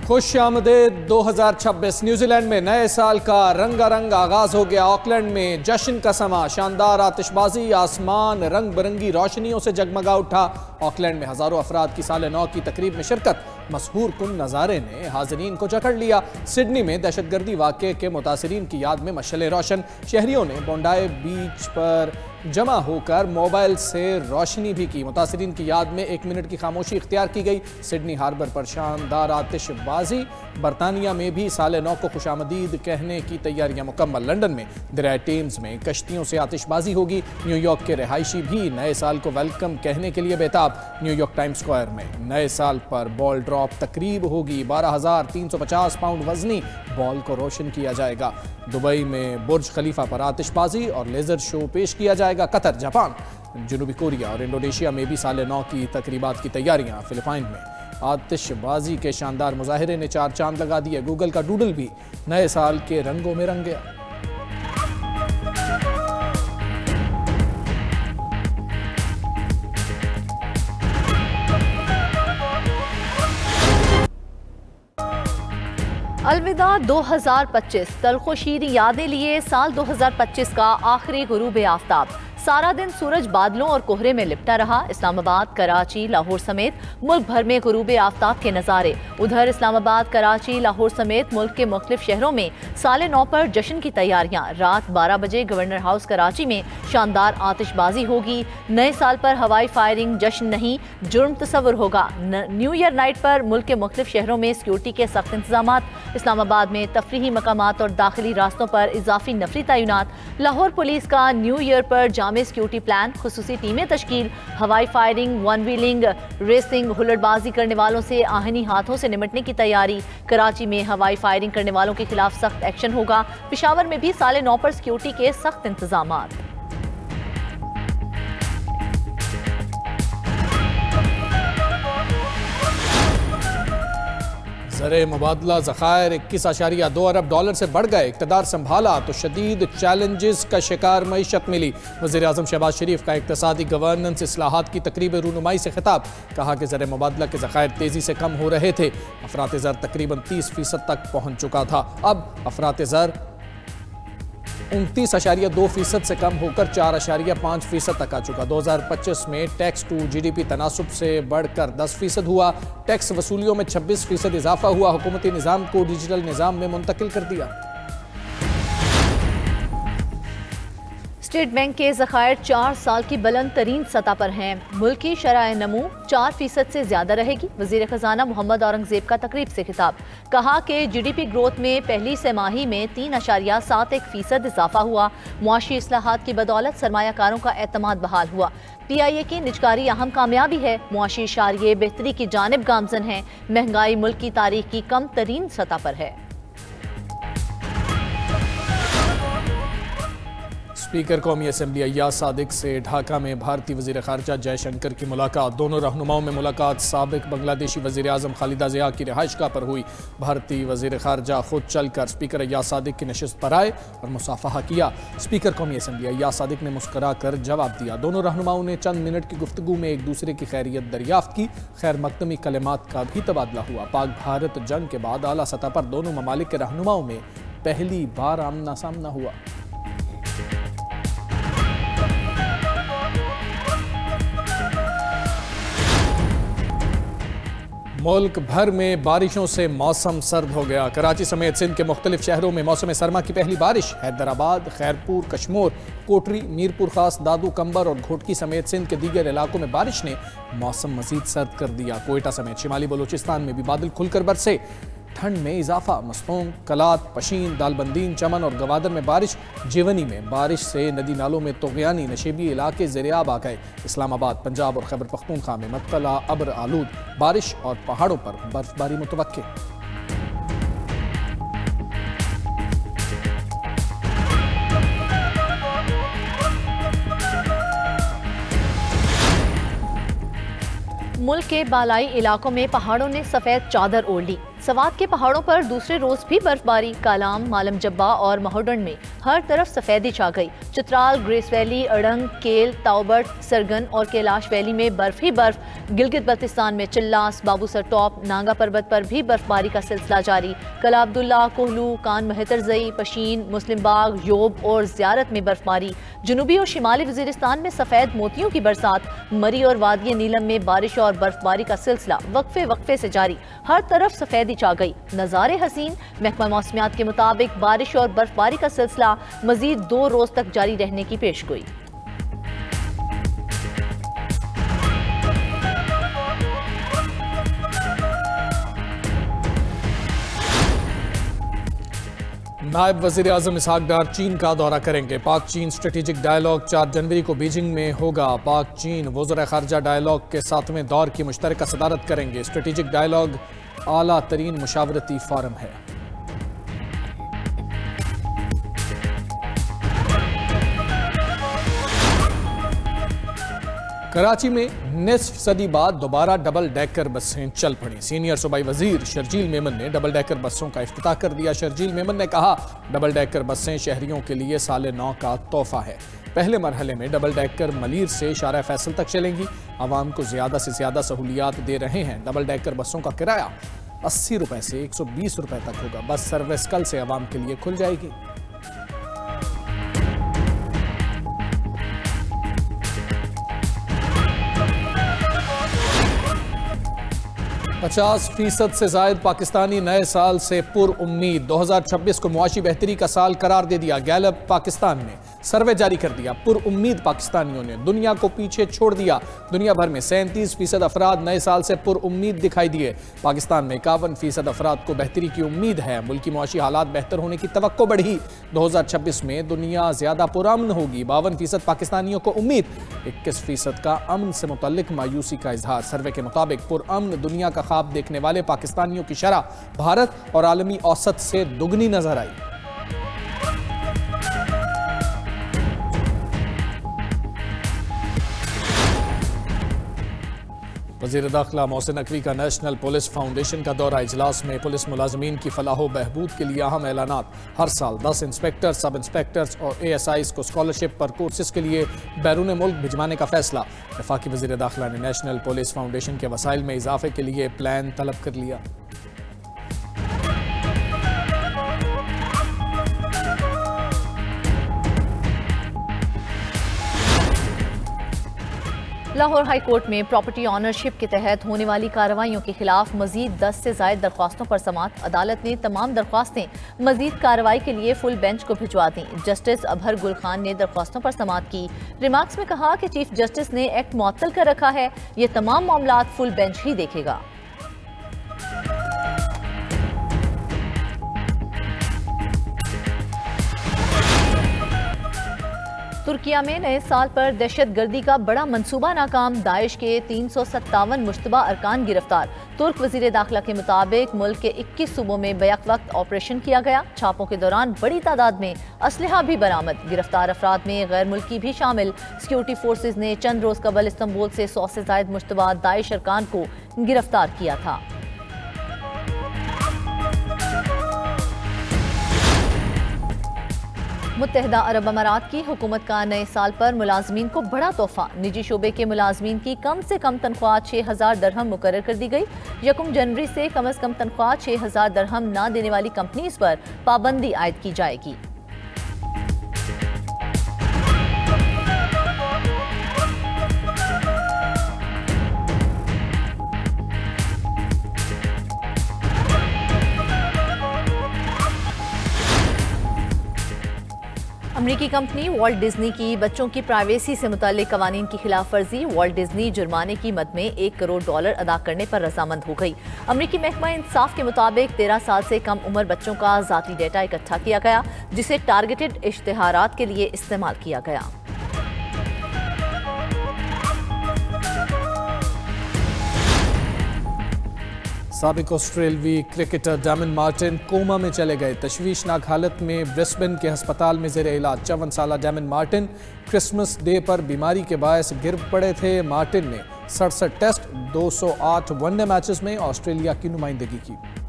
खुश आमदीद 2026। न्यूजीलैंड में नए साल का रंगारंग आगाज हो गया। ऑकलैंड में जश्न का समा, शानदार आतिशबाजी, आसमान रंग बिरंगी रोशनियों से जगमगा उठा। ऑकलैंड में हजारों अफराद की साल नौ की तकरीब में शिरकत। मशहूर कुन नज़ारे ने हाज़रीन को जकड़ लिया। सिडनी में दहशतगर्दी वाक़े के मुतासिरीन की याद में मशअले रोशन। शहरियों ने बोंडाई बीच पर जमा होकर मोबाइल से रोशनी भी की। मुतासिरीन की याद में 1 मिनट की खामोशी इख्तियार की गई। सिडनी हार्बर पर शानदार आतिशबाजी। बरतानिया में भी साल नौ को खुशामदीद कहने की तैयारियां मुकम्मल। लंदन में दरियाई टेम्स में कश्तियों से आतिशबाजी होगी। न्यूयॉर्क के रिहायशी भी नए साल को वेलकम कहने के लिए बेताब। न्यूयॉर्क टाइम्स स्क्वायर में नए साल पर बॉल ड्रॉप तकरीब होगी। 12,350 पाउंड वजनी बॉल को रोशन किया जाएगा। दुबई में बुर्ज खलीफा पर आतिशबाजी और लेजर शो पेश किया जाएगा। कतर, जापान, जनूबी कोरिया और इंडोनेशिया में भी साल नौ की तकरीबात की तैयारियां। फिलिपाइन में आतिशबाजी के शानदार मुजाहिरे ने 4 चांद लगा दिए। गूगल का डूडल भी नए साल के रंगों में रंग गया। अलविदा 2025। तल्खो शीरी यादें लिए साल 2025 का आखिरी गुरूब आफ्ताब। सारा दिन सूरज बादलों और कोहरे में लिपटा रहा। इस्लामाबाद, कराची, लाहौर समेत मुल्क भर में गुरूब आफ्ताब के नज़ारे। उधर इस्लामाबाद, कराची, लाहौर समेत मुल्क के मुख्तलिफ शहरों में साल नौ पर जश्न की तैयारियां। रात 12 बजे गवर्नर हाउस कराची में शानदार आतिशबाजी होगी। नए साल पर हवाई फायरिंग जश्न नहीं, जुर्म तस्वुर होगा। न्यू ईयर नाइट पर मुल्क के मुख्तलिफ शहरों में सिक्योरिटी के सख्त इंतजाम। इस्लामाबाद में तफरीही मकामात और दाखिली रास्तों पर इजाफी नफरी तैनात। लाहौर पुलिस का न्यू ईयर पर जामे सिक्योरिटी प्लान, खुसूसी टीमें तश्कील। हवाई फायरिंग, वन व्हीलिंग, रेसिंग, हुल्लड़बाजी करने वालों से आहनी हाथों से निपटने की तैयारी। कराची में हवाई फायरिंग करने वालों के खिलाफ सख्त एक्शन होगा। पेशावर में भी साल नौ पर सिक्योरिटी के सख्त इंतजामात। ज़र मुबादला ज़खायर 21.2 अरब डॉलर से बढ़ गए। इक़्तिदार संभाला तो शदीद चैलेंजेस का शिकार मईशत मिली। वज़ीर आज़म शहबाज शरीफ का इक़्तिसादी गवर्नेंस इस्लाहात की तकरीब रूनुमाई से खिताब। कहा कि ज़र मुबादला के ज़खायर तेज़ी से कम हो रहे थे। अफरात ज़र तकरीबन 30% तक पहुँच चुका था। अब अफरात ज़र 29.2% से कम होकर 4.5% तक आ चुका। 2025 में टैक्स टू GDP तनासुब से बढ़कर 10% हुआ। टैक्स वसूलियों में 26% इजाफा हुआ। हुकूमती निज़ाम को डिजिटल निज़ाम में मुंतकिल कर दिया। स्टेट बैंक के ज़खायर 4 साल की बुलंद तरीन सतह पर हैं। मुल्क की शरह नमू 4% से ज्यादा रहेगी। वज़ीर ख़जाना मोहम्मद औरंगज़ेब का तकरीब से खिताब। कहा कि GDP ग्रोथ में पहली तिमाही में 3.71% इजाफा हुआ। मुआशी इस्लाहात की बदौलत सरमायाकारों का एतमाद बहाल हुआ। PIA की निजकारी अहम कामयाबी है। मुआशी इशारिये बेहतरी की जानिब गामजन हैं। महंगाई मुल्क की तारीख की कम तरीन सतह पर है। स्पीकर कौमी असम्बली अय्याज सादिक से ढाका में भारतीय वज़ीर ख़ारिजा जयशंकर की मुलाकात। दोनों रहनुमाओं में मुलाकात साबिक बांग्लादेशी वज़ीर आज़म खालिदा ज़िया की रिहाइशगाह पर हुई। भारतीय वज़ीर ख़ारिजा खुद चलकर स्पीकर अय्याज सादिक की नशिस्त पर आए और मुसाफहा किया। स्पीकर कौमी असम्बली अय्याज सादिक ने मुस्करा कर जवाब दिया। दोनों रहनुमाओं ने चंद मिनट की गुफ्तगू में एक दूसरे की खैरियत दरियाफ्त की। खैर मकदमी कलिमात का भी तबादला हुआ। पाक भारत जंग के बाद आला सतह पर दोनों ममालिक के रहनुमाओं में पहली बार आमना सामना हुआ। मुल्क भर में बारिशों से मौसम सर्द हो गया। कराची समेत सिंध के मुख्तलिफ शहरों में मौसम सरमा की पहली बारिश। हैदराबाद, खैरपुर, कश्मोर, कोटरी, मीरपुर खास, दादू, कंबर और घोटकी समेत सिंध के दीगर इलाकों में बारिश ने मौसम मजीद सर्द कर दिया। कोयटा समेत शिमाली बलूचिस्तान में भी बादल खुलकर बरसे। ठंड में इजाफा। मस्तूंग, कलात, पशीन, दालबंदीन, चमन और गवादर में बारिश। जीवनी में बारिश से नदी नालों में तोगयानी नशेबी इलाके ज़ेर-ए-आब आ गए। इस्लामाबाद, पंजाब और खैबर पख्तूनख्वा में मतला अब्र आलूद बारिश और पहाड़ों पर बर्फबारी मुतवक्के। मुल्क के बालाई इलाकों में पहाड़ों ने सफेद चादर ओढ़ ली। सवात के पहाड़ों पर दूसरे रोज भी बर्फबारी। कालाम, मालम जब्बा और महोडन में हर तरफ सफेदी छा गई। चित्राल, ग्रेस वैली, अड़ंग, केल, ताउबट, सरगन और कैलाश वैली में बर्फ ही बर्फ। गिलगित बल्तिस्तान में चिल्लास, बाबूसर टॉप, नांगा पर्वत पर भी बर्फबारी का सिलसिला जारी। कला अब्दुल्ला, कोहलू, कान मेहतरजई, पशीन, मुस्लिम बाग, योब और ज़ियारत में बर्फबारी। जनूबी और शिमाली वजीरिस्तान में सफ़ेद मोतियों की बरसात। मरी और वादिय नीलम में बारिश और बर्फबारी का सिलसिला वक्फे वक्फे से जारी। हर तरफ सफेदी छा गई। नज़ारे हसीन। महकमा मौसमियात के मुताबिक बारिश और बर्फबारी का सिलसिला मजीद 2 रोज तक जारी रहने की पेशगोई। नायब वज़ीर आज़म इसहाक डार चीन का दौरा करेंगे। पाक चीन स्ट्रेटेजिक डायलॉग 4 जनवरी को बीजिंग में होगा। पाक चीन वज़ीर ख़ारजा डायलॉग के 7वें दौर की मुश्तरका सदारत करेंगे। स्ट्रेटेजिक डायलॉग आला तरीन मुशावरती फोरम है। कराची में निस्फ सदी बाद दोबारा डबल डेकर बसें चल पड़ी। सीनियर सूबाई वजीर शर्जील मेमन ने डबल डेकर बसों का इफ्तिताह कर दिया। शर्जील मेमन ने कहा, डबल डेकर बसें शहरियों के लिए साल नौ का तोहफा है। पहले मरहले में डबल डेकर मलीर से शारा फैसल तक चलेंगी। आवाम को ज़्यादा से ज़्यादा सहूलियात दे रहे हैं। डबल डेकर बसों का किराया 80 रुपये से 120 रुपये तक होगा। बस सर्विस कल से आवाम के लिए खुल जाएगी। 50% से जायद पाकिस्तानी नए साल से पुरउम्मीद। 2026 को मुआशी बेहतरी का साल करार दे दिया। गैलप पाकिस्तान ने सर्वे जारी कर दिया। पुरउम्मीद पाकिस्तानियों ने दुनिया को पीछे छोड़ दिया। दुनिया भर में 37% अफराद नए साल से पुरउम्मीद दिखाई दिए। पाकिस्तान में 51% अफराद को बेहतरी की उम्मीद है। मुल्की मुआशी हालात बेहतर होने की तवक्को बढ़ी। 2026 में दुनिया ज्यादा पुरअमन होगी। 52% पाकिस्तानियों को उम्मीद। 21% का अमन से मुतल्लिक मायूसी का इजहार। सर्वे के मुताबिक पुरअमन दुनिया का ख्वाब देखने वाले पाकिस्तानियों की शरह भारत और आलमी औसत से दुगनी नजर आई। वज़ीर दाखिला मोहसिन नकवी का नेशनल पुलिस फाउंडेशन का दौरा। इजलास में पुलिस मुलाजमीन की फलाह बहबूद के लिए अहम ऐलानात। हर साल 10 इंस्पेक्टर, सब इंस्पेक्टर्स और ASIs को स्कॉलरशिप पर कोर्सेज के लिए बैरून मुल्क भिजवाने का फैसला। वफाकी वज़ीर दाखिला ने नेशनल पुलिस फाउंडेशन के वसाइल में इजाफे के लिए प्लान तलब कर लिया। लाहौर हाई कोर्ट में प्रॉपर्टी ऑनरशिप के तहत होने वाली कार्रवाइयों के खिलाफ मजीद 10 से ज्यादा दरख्वास्तों पर समाअत। अदालत ने तमाम दरख्वास्तें मजीद कार्रवाई के लिए फुल बेंच को भिजवा दी। जस्टिस अबहर गुल खान ने दरख्वास्तों पर समाअत की। रिमार्क्स में कहा कि चीफ जस्टिस ने एक्ट मुअत्तल कर रखा है। ये तमाम मामलात फुल बेंच ही देखेगा। तुर्किया में नए साल पर दहशतगर्दी का बड़ा मंसूबा नाकाम। दाइश के 357 मुश्तबा अरकान गिरफ्तार। तुर्क वजीर दाखिला के मुताबिक मुल्क के 21 सूबों में बैक वक्त ऑपरेशन किया गया। छापों के दौरान बड़ी तादाद में असलहा भी बरामद। गिरफ्तार अफराद में गैर मुल्की भी शामिल। सिक्योरिटी फोर्सेज ने चंद रोज कबल इस्तांबुल से 100 से ज्यादा मुश्तबा दाइश अरकान को गिरफ्तार किया था। मुत्तहिदा अरब अमारात की हुकूमत का नए साल पर मुलाजमीन को बड़ा तोहफा। निजी शोबे के मुलाजमीन की कम से कम तनख्वाह 6000 दरहम मुकर्रर कर दी गई। 1 जनवरी से कम तनख्वाह 6000 दरहम न देने वाली कंपनीज पर पाबंदी आयद की जाएगी। अमरीकी कंपनी वॉल्ट डिज्नी की बच्चों की प्राइवेसी से मुताल्लिक कवानीन की खिलाफ वर्जी। वॉल्ट डिज्नी जुर्माने की मद में $1 करोड़ अदा करने पर रजामंद हो गई। अमरीकी महकमा इंसाफ के मुताबिक 13 साल से कम उम्र बच्चों का जाती डेटा इकट्ठा किया गया, जिसे टारगेटेड इश्तिहारात के लिए इस्तेमाल किया गया। साबिक ऑस्ट्रेलवी क्रिकेटर डैमन मार्टिन कोमा में चले गए। तशवीशनाक हालत में ब्रिस्बेन के अस्पताल में ज़ेर इलाज 54 साला डैमन मार्टिन क्रिसमस डे पर बीमारी के बायस गिर पड़े थे। मार्टिन ने 67 टेस्ट 208 वनडे मैचेस में ऑस्ट्रेलिया की नुमाइंदगी की।